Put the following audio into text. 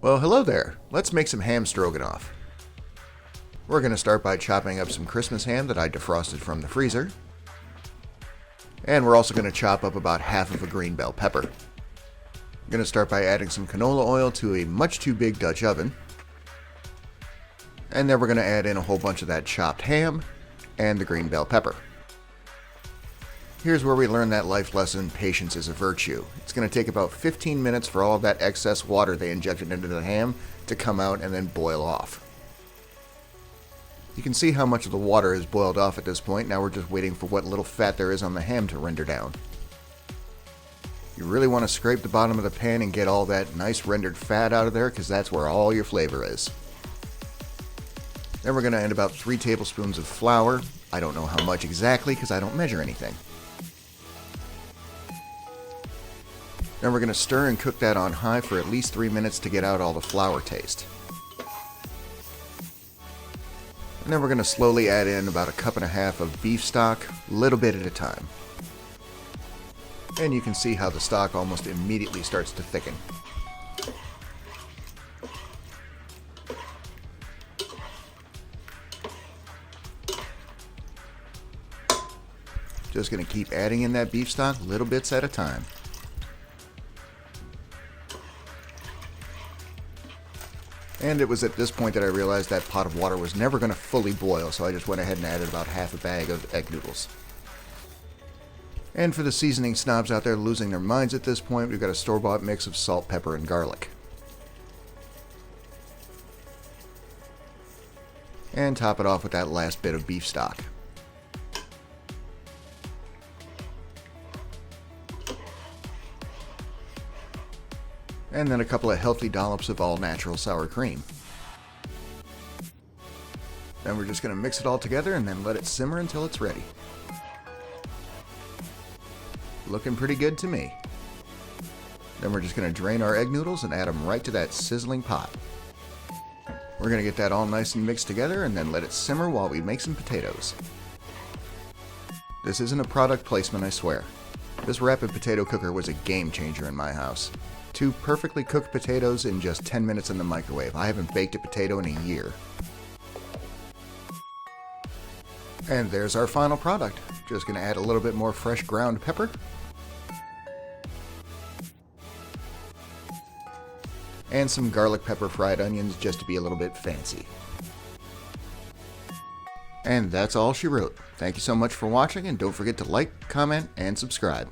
Well, hello there. Let's make some ham stroganoff. We're going to start by chopping up some Christmas ham that I defrosted from the freezer. And we're also going to chop up about half of a green bell pepper. I'm going to start by adding some canola oil to a much too big Dutch oven. And then we're going to add in a whole bunch of that chopped ham and the green bell pepper. Here's where we learn that life lesson, patience is a virtue. It's going to take about 15 minutes for all of that excess water they injected into the ham to come out and then boil off. You can see how much of the water is boiled off at this point. Now we're just waiting for what little fat there is on the ham to render down. You really want to scrape the bottom of the pan and get all that nice rendered fat out of there, because that's where all your flavor is. Then we're going to add about 3 tablespoons of flour. I don't know how much exactly because I don't measure anything. Then we're going to stir and cook that on high for at least 3 minutes to get out all the flour taste. And then we're going to slowly add in about 1.5 cups of beef stock, a little bit at a time. And you can see how the stock almost immediately starts to thicken. Just going to keep adding in that beef stock, little bits at a time. And it was at this point that I realized that pot of water was never going to fully boil, so I just went ahead and added about half a bag of egg noodles. And for the seasoning snobs out there losing their minds at this point, we've got a store-bought mix of salt, pepper, and garlic. And top it off with that last bit of beef stock. And then a couple of healthy dollops of all-natural sour cream. Then we're just going to mix it all together and then let it simmer until it's ready. Looking pretty good to me. Then we're just going to drain our egg noodles and add them right to that sizzling pot. We're going to get that all nice and mixed together and then let it simmer while we make some potatoes. This isn't a product placement, I swear. This rapid potato cooker was a game changer in my house. 2 perfectly cooked potatoes in just 10 minutes in the microwave. I haven't baked a potato in a year. And there's our final product. Just going to add a little bit more fresh ground pepper. And some garlic pepper fried onions just to be a little bit fancy. And that's all she wrote. Thank you so much for watching, and don't forget to like, comment, and subscribe.